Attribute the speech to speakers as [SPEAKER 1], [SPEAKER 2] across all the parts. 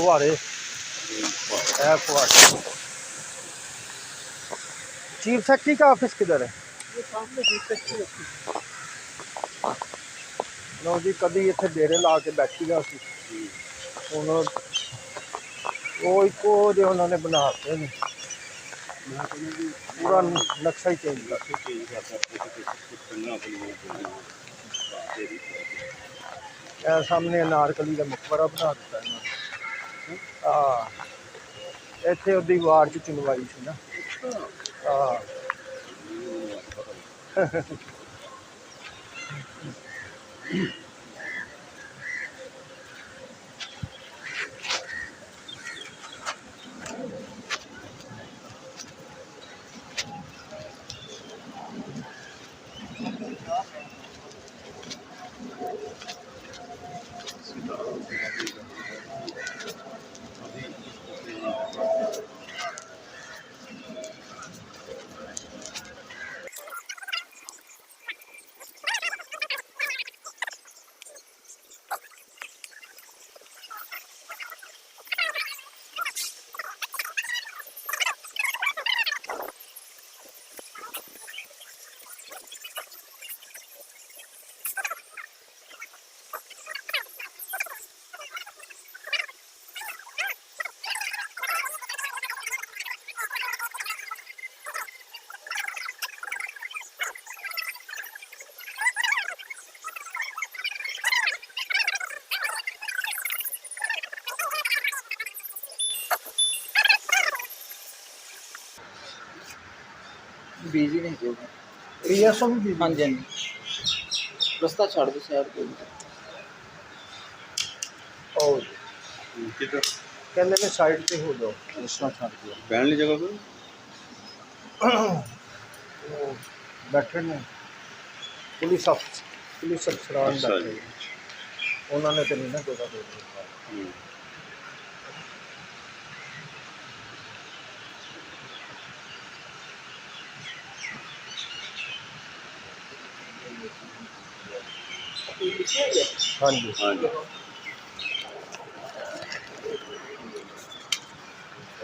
[SPEAKER 1] फुहारे है फुहारे। चीफ सेक्रेटरी का ऑफिस किधर है?
[SPEAKER 2] ये सामने चीफ सेक्रेटरी ऑफिस।
[SPEAKER 1] लो जी कभी इतने डेरे ला के बैठी गा सी ਹੁਣ ਉਹ ਇੱਕੋ ਜਿਹੇ ਉਹਨਾਂ ਨੇ ਬਣਾ ਦਿੱਤੇ ਨੇ ਪੂਰਾ ਨਕਸ਼ਾ ਹੀ ਚੇਂਜ ਕਰਤਾ। ਇਹ ਸਾਹਮਣੇ ਅਨਾਰਕਲੀ ਦਾ ਮਕਬਰਾ ਬਣਾ ਦਿੱਤਾ ਇਹਨਾਂ ਨੇ। ਇੱਥੇ ਉਹਦੀ ਵਾਰ 'ਚ ਚੁਣਵਾਈ ਸੀ ਨਾ।
[SPEAKER 2] बिजी नहीं जो
[SPEAKER 1] ਰੀਐਸਓ ਵੀ
[SPEAKER 2] हाँ जी हाँ जी रास्ता छाड़ दो शहर के
[SPEAKER 1] ਉਹ ਕਹਿੰਦੇ ਨੇ ਸਾਈਡ ਤੇ ਹੋ ਜਾਓ।
[SPEAKER 2] रास्ता छाड़ दिया
[SPEAKER 3] बैठने की जगह पे
[SPEAKER 1] ਉਹ ਬੈਠੇ ਨੇ ਪੁਲਿਸ ਅਫਸਰਾਨ
[SPEAKER 3] ਅੱਛਾ
[SPEAKER 1] ਬੈਠੇ
[SPEAKER 3] ਜੀ।
[SPEAKER 1] ਉਹਨਾਂ ਨੇ ਤੇ ਨਹੀਂ ਨਾ ਕੋਈ ਦਾ ਦੇ ਦਿੱਤਾ। ਹਾਂਜੀ
[SPEAKER 3] हाँ जी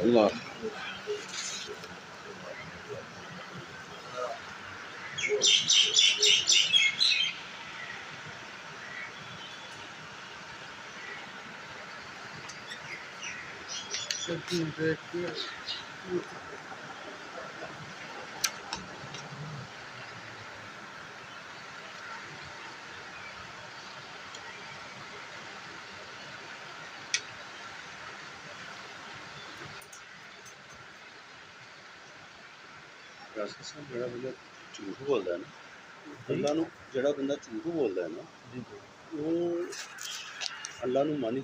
[SPEAKER 3] अल्लाह ਜਿਹੜਾ ਬੰਦਾ ਝੂਠ ਬੋਲਦਾ ਹੈ ਨਾ ਅੱਲਾ ਨੂੰ ਜਿਹੜਾ ਬੰਦਾ ਝੂਠ ਬੋਲਦਾ ਹੈ ਨਾ
[SPEAKER 1] ਜੀ
[SPEAKER 3] ਉਹ ਅੱਲਾ ਨੂੰ ਮੰਨ